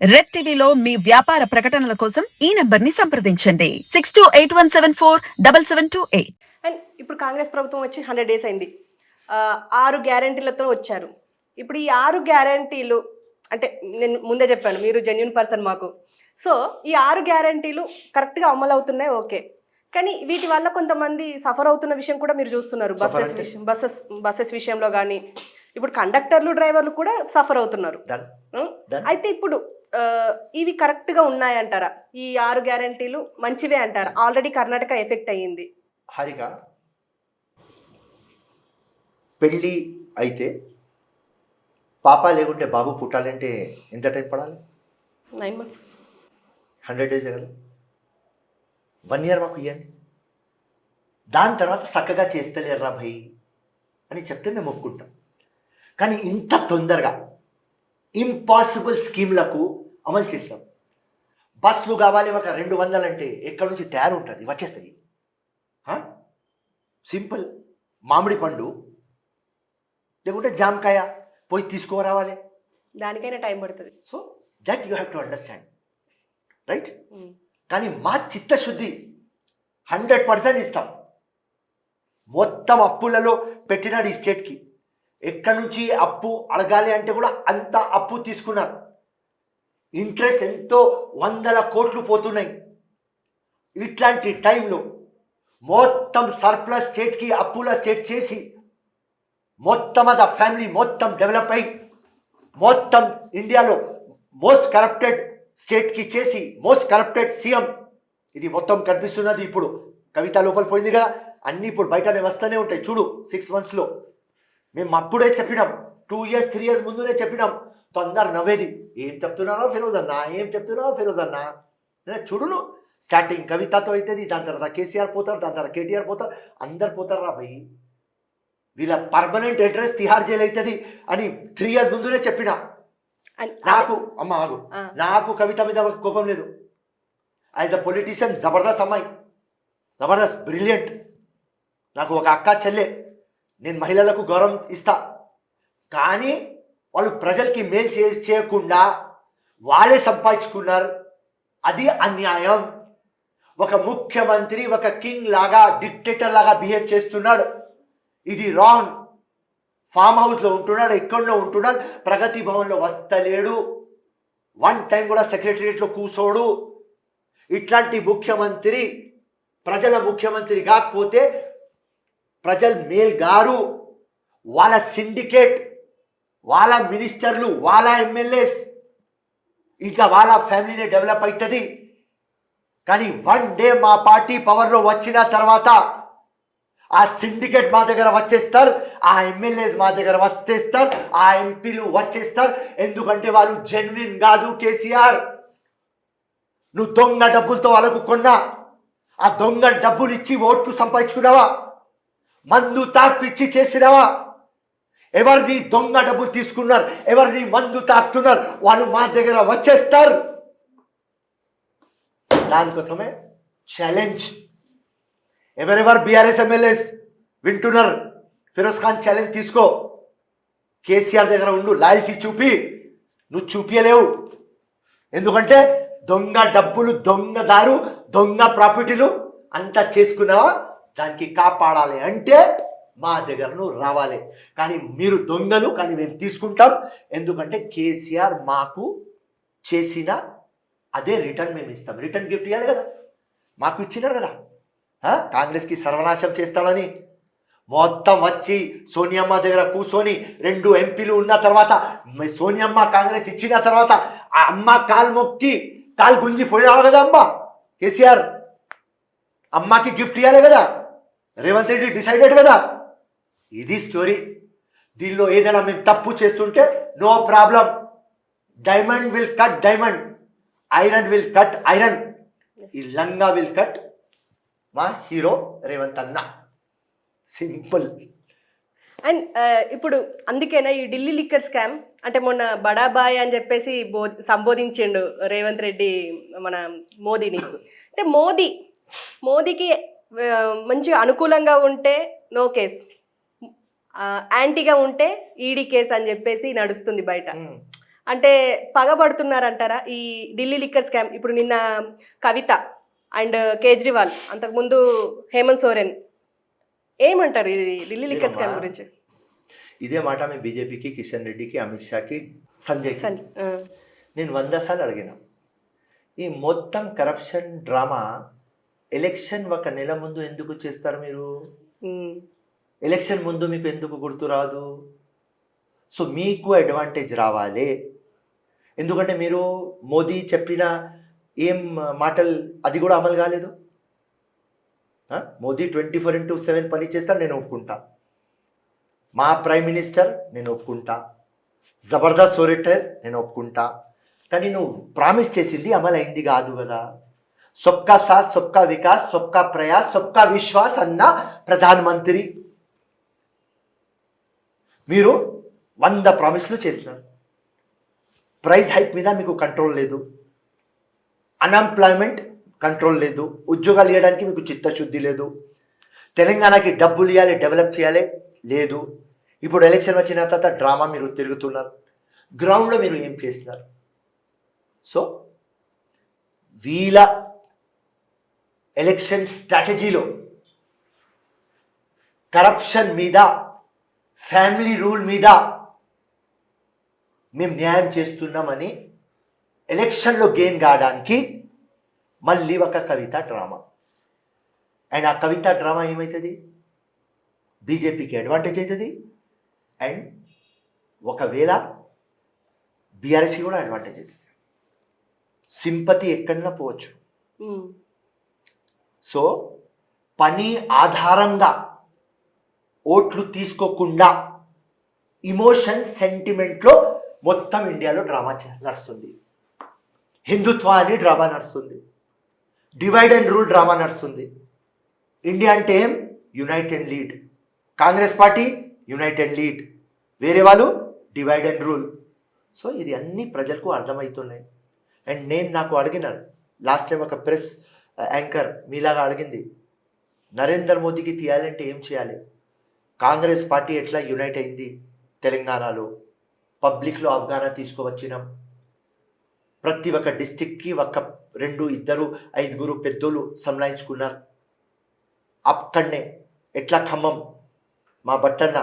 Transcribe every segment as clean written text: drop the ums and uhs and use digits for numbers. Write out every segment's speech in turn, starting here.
Red టీవీలో మీ వ్యాపార ప్రకటనల కోసం ఈ నంబర్ ని సంప్రదించండి 6281747728. అండ్ ఇప్పుడు కాంగ్రెస్ ప్రభుత్వం వచ్చి 100 డేస్ అయింది. 6 గ్యారంటీలతో వచ్చారు. ఇప్పుడు ఈ 6 గ్యారంటీలు అంటే నేను ముందే చెప్పాను మీరు జెన్యూన్ పర్సన్ మాకు. సో ఈ 6 గ్యారంటీలు కరెక్ట్గా అమలు అవుతున్నాయి, ఓకే. కానీ వీటి వల్ల కొంతమంది సఫర్ అవుతున్న విషయం కూడా మీరు చూస్తున్నారు. బస్సెస్ విషయంలో కానీ ఇప్పుడు కండక్టర్లు డ్రైవర్లు కూడా సఫర్ అవుతున్నారు. అయితే ఇప్పుడు ఇవి కరెక్ట్గా ఉన్నాయంటారా? ఈ 6 గ్యారంటీలు మంచివే అంటారా? ఆల్రెడీ కర్ణాటక ఎఫెక్ట్ అయ్యింది. హారిక, పెళ్ళి అయితే పాప లేకుంటే బాబు పుట్టాలంటే ఎంత టైం పడాలి? 9 months, 100 డేస్ కదా. 1 year మాకు ఇవ్వండి, దాని తర్వాత చక్కగా చేస్తలేర్రా భయ్ అని చెప్తే మేము ఒప్పుకుంటాం. కానీ ఇంత తొందరగా ఇంపాసిబుల్ స్కీమ్లకు అమలు చేస్తాం. బస్సులు కావాలి ఒక 200 అంటే ఎక్కడి నుంచి తయారు ఉంటుంది, వచ్చేస్తుంది. సింపుల్, మామిడి పండు లేకుంటే జామకాయ పోయి తీసుకురావాలి, దానికైనా టైం పడుతుంది. So that you have to understand, right? కానీ మా చిత్తశుద్ధి 100% ఇస్తాం. మొత్తం అప్పులలో పెట్టినాడు ఈ స్టేట్కి. ఎక్కడి నుంచి అప్పు అడగాలి అంటే కూడా అంత అప్పు తీసుకున్నారు. ఇంట్రెస్ట్ ఎంతో 100 కోట్లు పోతున్నాయి. ఇట్లాంటి టైంలో మొత్తం సర్ప్లస్ స్టేట్కి అప్పుల స్టేట్ చేసి మొత్తం అది ఫ్యామిలీ మొత్తం డెవలప్ అయి మొత్తం ఇండియాలో మోస్ట్ కరప్టెడ్ స్టేట్కి చేసి మోస్ట్ కరప్టెడ్ సీఎం ఇది మొత్తం కనిపిస్తున్నది. ఇప్పుడు కవిత లోపల పోయింది కదా, అన్నీ ఇప్పుడు బయటనే వస్తూనే ఉంటాయి. చూడు 6 monthsలో మేము అప్పుడే చెప్పినాం, 2 years 3 years ముందునే చెప్పినాం. తొందర నవ్వేది, ఏం చెప్తున్నారో ఫిరోజ్ అన్న, ఏం చెప్తున్నారో ఫిరోజ్ అన్న. చూడును, స్టార్టింగ్ కవితతో అవుతుంది, దాని తర్వాత కేసీఆర్ పోతారు, దాని తర్వాత కేటీఆర్ పోతారు, అందరు పోతారు రా భయ్. వీళ్ళ పర్మనెంట్ అడ్రస్ తిహార్ జైలు అవుతుంది అని 3 years ముందునే చెప్పిన. నాకు అమ్మ ఆగు, నాకు కవిత మీద కోపం లేదు. యాజ్ అ పొలిటీషియన్ జబర్దస్త్ అమ్మాయి, జబర్దస్త్, బ్రిలియంట్. నాకు ఒక అక్క చెల్లె, నేను మహిళలకు గౌరవం ఇస్తా. కానీ వాళ్ళు ప్రజలకి మేలు చేయకుండా వాళ్ళే సంపాదించుకున్నారు, అది అన్యాయం. ఒక ముఖ్యమంత్రి ఒక కింగ్ లాగా డిక్టేటర్ లాగా బిహేవ్ చేస్తున్నాడు, ఇది రాంగ్. ఫామ్ హౌస్లో ఉంటున్నాడు, ఎక్కడో ఉంటున్నాడు, ప్రగతి భవన్లో వస్తలేడు, 1 time కూడా సెక్రటరియట్లో కూర్చోడు. ఇట్లాంటి ముఖ్యమంత్రి ప్రజల ముఖ్యమంత్రి కాకపోతే ప్రజలు మేల్ గారు, వాళ్ళ సిండికేట్, వాళ్ళ మినిస్టర్లు, వాళ్ళ ఎమ్మెల్యేస్, ఇంకా వాళ్ళ ఫ్యామిలీనే డెవలప్ అవుతుంది. కానీ 1 day మా పార్టీ పవర్లో వచ్చిన తర్వాత ఆ సిండికేట్ మా దగ్గర వచ్చేస్తారు, ఆ ఎమ్మెల్యేస్ మా దగ్గర వచ్చేస్తారు, ఆ ఎంపీలు వచ్చేస్తారు. ఎందుకంటే వాళ్ళు జెన్యున్ కాదు. కేసీఆర్, నువ్వు దొంగ డబ్బులతో వాళ్ళకు కొన్నా, ఆ దొంగ డబ్బులు ఇచ్చి ఓట్లు సంపాదించుకున్నావా? మందు తాపిచ్చి చేసినావా? ఎవరిని దొంగ డబ్బులు తీసుకున్నారు, ఎవరిని మందు తాకుతున్నారు, వాళ్ళు మా దగ్గర వచ్చేస్తారు. దానికోసమే ఛాలెంజ్. ఎవరెవరు బీఆర్ఎస్ ఎమ్మెల్యేస్ వింటున్నారు, ఫిరోజ్ ఖాన్ ఛాలెంజ్ తీసుకో. కేసీఆర్ దగ్గర ఉండు, లాయల్టీ చూపి. నువ్వు చూపించలేవు, ఎందుకంటే దొంగ డబ్బులు, దొంగ దారు, దొంగ ప్రాపర్టీలు అంతా చేసుకున్నావా? దానికి కాపాడాలి అంటే మా దగ్గర నువ్వు రావాలి. కానీ మీరు దొంగలు, కానీ మేము తీసుకుంటాం. ఎందుకంటే కేసీఆర్ మాకు చేసిన అదే రిటర్న్ మేము ఇస్తాం. రిటర్న్ గిఫ్ట్ ఇవ్వాలి కదా, మాకు ఇచ్చినారు కదా. కాంగ్రెస్కి సర్వనాశం చేస్తాడని మొత్తం వచ్చి సోనియమ్మ దగ్గర కూర్చొని 2 ఎంపీలు ఉన్న తర్వాత సోనియమ్మ కాంగ్రెస్ ఇచ్చిన తర్వాత ఆ అమ్మ కాలు మొక్కి కాలు గుంజి పోయావు కదా అమ్మ. కేసీఆర్ అమ్మకి గిఫ్ట్ ఇవ్వాలి కదా, రేవంత్ రెడ్డి డిసైడెడ్ కదా. ఇది స్టోరీ. దీనిలో ఏదైనా మేము తప్పు చేస్తుంటే no problem, diamond will cut diamond, iron will cut iron, ఈ లంగా విల్ కట్ మా హీరో రేవంత్ అన్న. సింపుల్. అండ్ ఇప్పుడు అందుకేనా ఈ ఢిల్లీ లిక్కర్ స్కామ్ అంటే మొన్న బడాబాయ్ అని చెప్పేసి సంబోధించిండు రేవంత్ రెడ్డి మన మోదీని. అంటే మోదీకి మంచి అనుకూలంగా ఉంటే నో కేస్, యాంటీగా ఉంటే ఈడీ కేసు అని చెప్పేసి నడుస్తుంది బయట. అంటే పగబడుతున్నారంటారా ఈ ఢిల్లీ లిక్కర్ స్కామ్? ఇప్పుడు నిన్న కవిత అండ్ కేజ్రీవాల్, అంతకుముందు హేమంత్ సోరెన్, ఏమంటారు ఇది ఢిల్లీ లిక్కర్ స్కామ్ లేదమ్మా. గురించి? ఇదే మాట మీ బీజేపీకి, కిషన్ రెడ్డికి, అమిత్ షాకి, సంజయ్ సంజయ్ నేను 100 సార్లు అడిగిన. ఈ మొత్తం కరప్షన్ డ్రామా ఎలక్షన్ ఒక నెల ముందు ఎందుకు చేస్తారు మీరు? ఎలక్షన్ ముందు మీకు ఎందుకు గుర్తు రాదు? సో మీకు అడ్వాంటేజ్ రావాలి. ఎందుకంటే మీరు మోదీ చెప్పిన ఏం మాటలు అది కూడా అమలు కాలేదు. మోదీ 24/7 పని చేస్తాడు, నేను ఒప్పుకుంటా. మా ప్రైమ్ మినిస్టర్ నేను ఒప్పుకుంటా. జబర్దస్త్ స్టోరీటర్ నేను ఒప్పుకుంటా. కానీ నువ్వు ప్రామిస్ చేసింది అమలు అయింది కాదు కదా. సబ్కా సాత్, సబ్కా వికాస్, సబ్కా ప్రయాస్, సబ్కా విశ్వాస్ అన్న ప్రధానమంత్రి మీరు 100 ప్రామిస్లు చేసినారు. ప్రైస్ హైక్ మీద మీకు కంట్రోల్ లేదు, అన్ఎంప్లాయ్మెంట్ కంట్రోల్ లేదు, ఉద్యోగాలు ఇవ్వడానికి మీకు చిత్తశుద్ధి లేదు, తెలంగాణకి డబ్బులు ఇవ్వాలి, డెవలప్ చేయాలి లేదు. ఇప్పుడు ఎలక్షన్ వచ్చిన తర్వాత డ్రామా మీరు తిరుగుతున్నారు. గ్రౌండ్లో మీరు ఏం చేస్తున్నారు? సో వీళ్ళ ఎలక్షన్ స్ట్రాటజీలో కరప్షన్ మీద, ఫ్యామిలీ రూల్ మీద మేము న్యాయం చేస్తున్నామని ఎలక్షన్లో గెయిన్ కావడానికి మళ్ళీ ఒక కవిత డ్రామా. అండ్ ఆ కవిత డ్రామా ఏమవుతుంది? బీజేపీకి అడ్వాంటేజ్ అవుతుంది. అండ్ ఒకవేళ బీఆర్ఎస్కి కూడా అడ్వాంటేజ్ అవుతుంది. సింపతి ఎక్కడన్నా పోవచ్చు. సో పని ఆధారంగా ఓట్లు తీసుకోకుండా ఇమోషన్ సెంటిమెంట్లో మొత్తం ఇండియాలో డ్రామా నడుస్తుంది. హిందుత్వ అని డ్రామా నడుస్తుంది. డివైడ్ అండ్ రూల్ డ్రామా నడుస్తుంది. ఇండియా అంటే ఏం? Unite and lead. Congress party unite and lead, వేరే వాళ్ళు డివైడ్ అండ్ రూల్. సో ఇది అన్ని ప్రజలకు అర్థమవుతున్నాయి. అండ్ నాకు అడిగినాను లాస్ట్ టైం, ఒక ప్రెస్ యాంకర్ మీలాగా అడిగింది, నరేంద్ర మోదీకి తీయాలంటే ఏం చేయాలి? కాంగ్రెస్ పార్టీ ఎట్లా యునైట్ అయింది తెలంగాణలో, పబ్లిక్లో అవగాహన తీసుకువచ్చినాం. ప్రతి ఒక్క డిస్టిక్కి 1, 2, 2, 5 పెద్దోళ్ళు సంలాయించుకున్నారు. అక్కడనే ఎట్లా ఖమ్మం మా బట్టన్న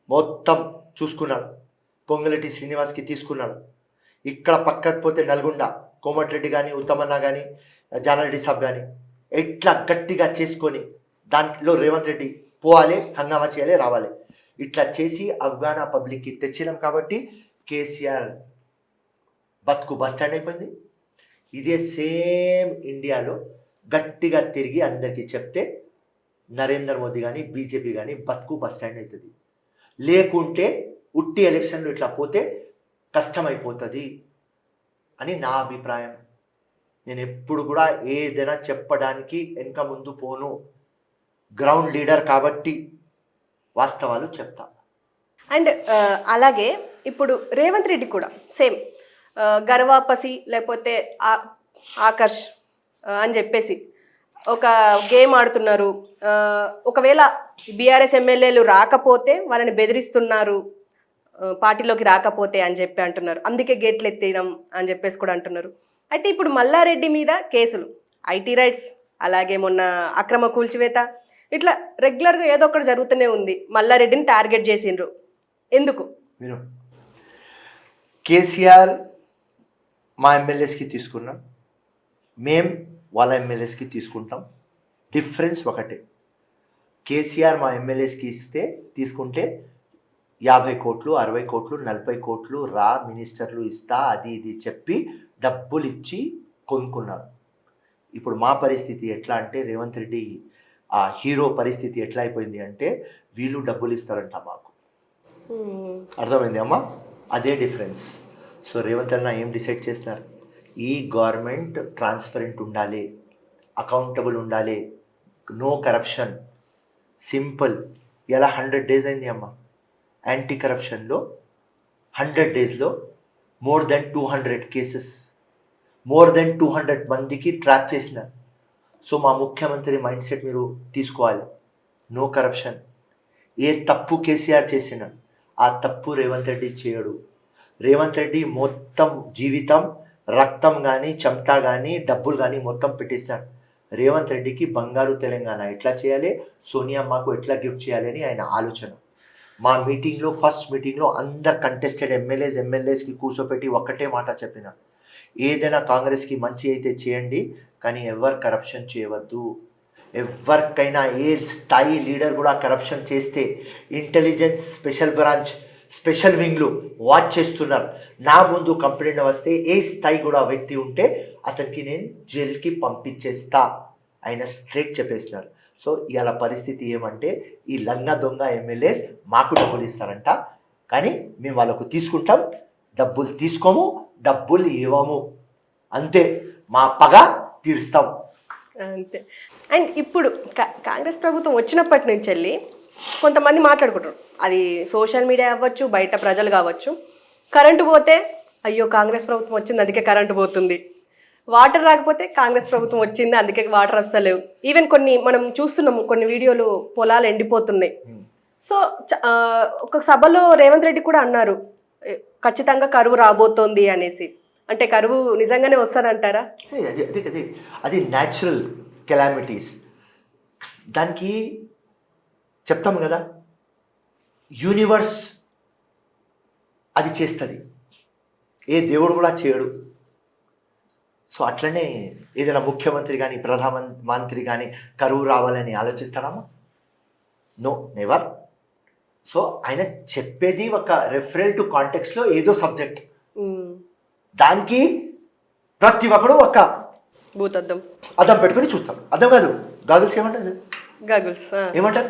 మొత్తం చూసుకున్నాడు, పొంగులేటి శ్రీనివాస్కి తీసుకున్నాడు. ఇక్కడ పక్కకు పోతే నల్గొండ కోమటిరెడ్డి కానీ, ఉత్తమన్న కానీ, జానారెడ్డి సాబ్ కానీ ఎట్లా గట్టిగా చేసుకొని దాంట్లో రేవంత్ రెడ్డి పోవాలి, హంగామా చేయాలి, రావాలి. ఇట్లా చేసి అవగాహన పబ్లిక్కి తెచ్చినాం. కాబట్టి కేసీఆర్ బతుకు బస్టాండ్ అయిపోయింది. ఇదే సేమ్ ఇండియాలో గట్టిగా తిరిగి అందరికీ చెప్తే నరేంద్ర మోదీ కానీ, బీజేపీ కానీ బతుకు బస్టాండ్ అవుతుంది. లేకుంటే ఉట్టి ఎలక్షన్లు ఇట్లా పోతే కష్టమైపోతుంది అని నా అభిప్రాయం. నేను ఎప్పుడు కూడా ఏదైనా చెప్పడానికి వెనక ముందు పోను. గ్రౌండ్ లీడర్ కాబట్టి వాస్తవాలు చెప్తా. అండ్ అలాగే ఇప్పుడు రేవంత్ రెడ్డి కూడా సేమ్ గర్వాపసి లేకపోతే ఆకర్ష్ అని చెప్పేసి ఒక గేమ్ ఆడుతున్నారు. ఒకవేళ బీఆర్ఎస్ ఎమ్మెల్యేలు రాకపోతే వాళ్ళని బెదిరిస్తున్నారు, పార్టీలోకి రాకపోతే అని చెప్పి అంటున్నారు. అందుకే గేట్లు ఎత్తేయడం అని చెప్పేసి కూడా అంటున్నారు. అయితే ఇప్పుడు మల్లారెడ్డి మీద కేసులు, ఐటీ రైట్స్, అలాగే మొన్న అక్రమ కూల్చివేత, ఇట్లా రెగ్యులర్గా ఏదో ఒకటి జరుగుతూనే ఉంది. మల్లారెడ్డిని టార్గెట్ చేసిండ్రు. ఎందుకు? మీరు కేసీఆర్ మా ఎమ్మెల్యేస్కి తీసుకున్నాం, మేం వాళ్ళ ఎమ్మెల్యేస్కి తీసుకుంటాం. డిఫరెన్స్ ఒకటే. కేసీఆర్ మా ఎమ్మెల్యేస్కి తీసుకుంటే 50 కోట్లు, 60 కోట్లు, 40 కోట్లు రా మినిస్టర్లు ఇస్తా అది ఇది చెప్పి డబ్బులు ఇచ్చి కొనుక్కున్నారు. ఇప్పుడు మా పరిస్థితి ఎట్లా అంటే, రేవంత్ రెడ్డి ఆ హీరో పరిస్థితి ఎట్లా అయిపోయింది అంటే, వీళ్ళు డబ్బులు ఇస్తారంట మాకు. అర్థమైంది అమ్మా? అదే డిఫరెన్స్. సో రేవంత్ అన్న ఏం డిసైడ్ చేస్తున్నారు? ఈ గవర్నమెంట్ ట్రాన్స్పరెంట్ ఉండాలి, అకౌంటబుల్ ఉండాలి, నో కరప్షన్, సింపుల్. ఇలా 100 డేస్ అయింది అమ్మ. యాంటీ కరప్షన్లో 100 డేస్లో more than 200 cases, more than 200 మందికి ట్రాప్ చేసిన. సో మా ముఖ్యమంత్రి మైండ్ సెట్ మీరు తీసుకోవాలి. No corruption. ఏ తప్పు కేసీఆర్ చేసినా ఆ తప్పు రేవంత్ రెడ్డి చేయడు. రేవంత్ రెడ్డి మొత్తం జీవితం రక్తం కానీ చెమటా కానీ డబ్బులు కానీ మొత్తం పెట్టేస్తాడు. రేవంత్ రెడ్డికి బంగారు తెలంగాణ ఎట్లా చేయాలి, సోనియామ్మకు ఎట్లా గిఫ్ట్ చేయాలి అని ఆయన ఆలోచన. మా మీటింగ్లో ఫస్ట్ మీటింగ్లో అందరు కంటెస్టెడ్ ఎమ్మెల్యేస్కి కూర్చోపెట్టి ఒక్కటే మాట చెప్పిన, ఏదైనా కాంగ్రెస్కి మంచి అయితే చేయండి కానీ ఎవరు కరప్షన్ చేయవద్దు. ఎవరికైనా ఏ స్థాయి లీడర్ కూడా కరప్షన్ చేస్తే ఇంటెలిజెన్స్ స్పెషల్ బ్రాంచ్ స్పెషల్ వింగ్లు వాచ్ చేస్తున్నారు. నా ముందు కంప్లైంట్ వస్తే ఏ స్థాయి కూడా వ్యక్తి ఉంటే అతనికి నేను జైలుకి పంపించేస్తా ఆయన స్ట్రైట్ చెప్పేస్తున్నారు. సో ఇవాళ పరిస్థితి ఏమంటే ఈ లంగా దొంగ ఎమ్మెల్యేస్ మాకు డబ్బులు ఇస్తారంట, కానీ మేము వాళ్ళకు తీసుకుంటాం, డబ్బులు తీసుకోము, డబ్బులు ఇవ్వము, అంతే, మా పగ తీరుస్తాం అంతే. అండ్ ఇప్పుడు కాంగ్రెస్ ప్రభుత్వం వచ్చినప్పటి నుంచి వెళ్ళి కొంతమంది మాట్లాడుకుంటారు, అది సోషల్ మీడియా అవ్వచ్చు, బయట ప్రజలు కావచ్చు, కరెంటు పోతే అయ్యో కాంగ్రెస్ ప్రభుత్వం వచ్చింది అందుకే కరెంటు పోతుంది, వాటర్ రాకపోతే కాంగ్రెస్ ప్రభుత్వం వచ్చింది అందుకే వాటర్ వస్తలేవు. ఈవెన్ కొన్ని మనం చూస్తున్నాము, కొన్ని వీడియోలు పొలాలు ఎండిపోతున్నాయి. సో ఒక సభలో రేవంత్ రెడ్డి కూడా అన్నారు ఖచ్చితంగా కరువు రాబోతోంది అనేసి. అంటే కరువు నిజంగానే వస్తుంది అంటారా? అది న్యాచురల్ కెలామిటీస్, దానికి చెప్తాం కదా యూనివర్స్ అది చేస్తుంది, ఏ దేవుడు కూడా చేయడు. సో అట్లనే ఏదైనా ముఖ్యమంత్రి కానీ ప్రధానమంత్రి కానీ కరువు రావాలని ఆలోచిస్తాడమ్మా? No, never. సో ఆయన చెప్పేది ఒక రెఫరల్ టు కాంటెక్స్లో ఏదో సబ్జెక్ట్, దానికి ప్రతి ఒక్కడు ఒక భూతద్దం అద్దం పెట్టుకొని చూస్తాం. అద్దం కాదు, గాగుల్స్ ఏమంటారు, గాగుల్స్ ఏమంటారు,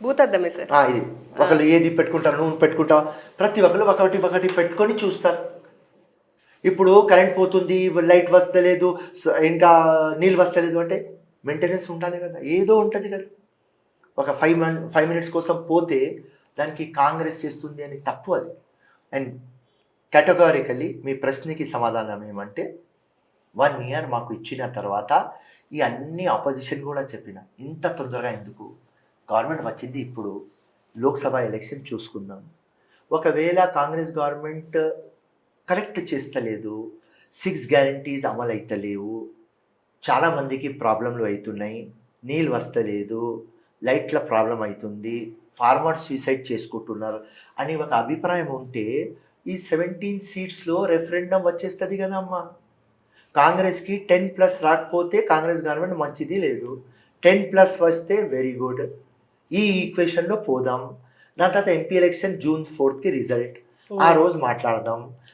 భూతద్దమే సార్. ఇది ఒకళ్ళు ఏది పెట్టుకుంటారు, నూనె పెట్టుకుంటావా, ప్రతి ఒక్కరు ఒకటి పెట్టుకొని చూస్తారు. ఇప్పుడు కరెంట్ పోతుంది, లైట్ వస్తలేదు, ఇంకా నీళ్ళు వస్తలేదు అంటే మెయింటెనెన్స్ ఉండాలి కదా, ఏదో ఉంటుంది కదా. ఒక 5 minutes కోసం పోతే దానికి కాంగ్రెస్ చేస్తుంది అని తప్పు అది. అండ్ కేటగారికల్లీ మీ ప్రశ్నకి సమాధానం ఏమంటే 1 year మాకు ఇచ్చిన తర్వాత ఈ అన్ని ఆపోజిషన్ కూడా చెప్పిన, ఇంత తొందరగా ఎందుకు, గవర్నమెంట్ వచ్చింది ఇప్పుడు, లోక్సభ ఎలక్షన్ చూసుకుందాం. ఒకవేళ కాంగ్రెస్ గవర్నమెంట్ కరెక్ట్ చేస్తలేదు, 6 guarantees అమలు అవుతలేవు, చాలామందికి ప్రాబ్లంలు అవుతున్నాయి, నీళ్ళు వస్తలేదు, లైట్ల ప్రాబ్లం అవుతుంది, ఫార్మర్స్ సూసైడ్ చేసుకుంటున్నారు అని ఒక అభిప్రాయం ఉంటే ఈ 17 seatsలో రెఫరెండం వచ్చేస్తుంది కదమ్మా. కాంగ్రెస్కి 10+ రాకపోతే కాంగ్రెస్ గవర్నమెంట్ మంచిది లేదు, 10+ వస్తే వెరీ గుడ్. ఈ ఈక్వేషన్లో పోదాం. దాని తర్వాత MP election June 4th result, ఆ రోజు మాట్లాడదాం.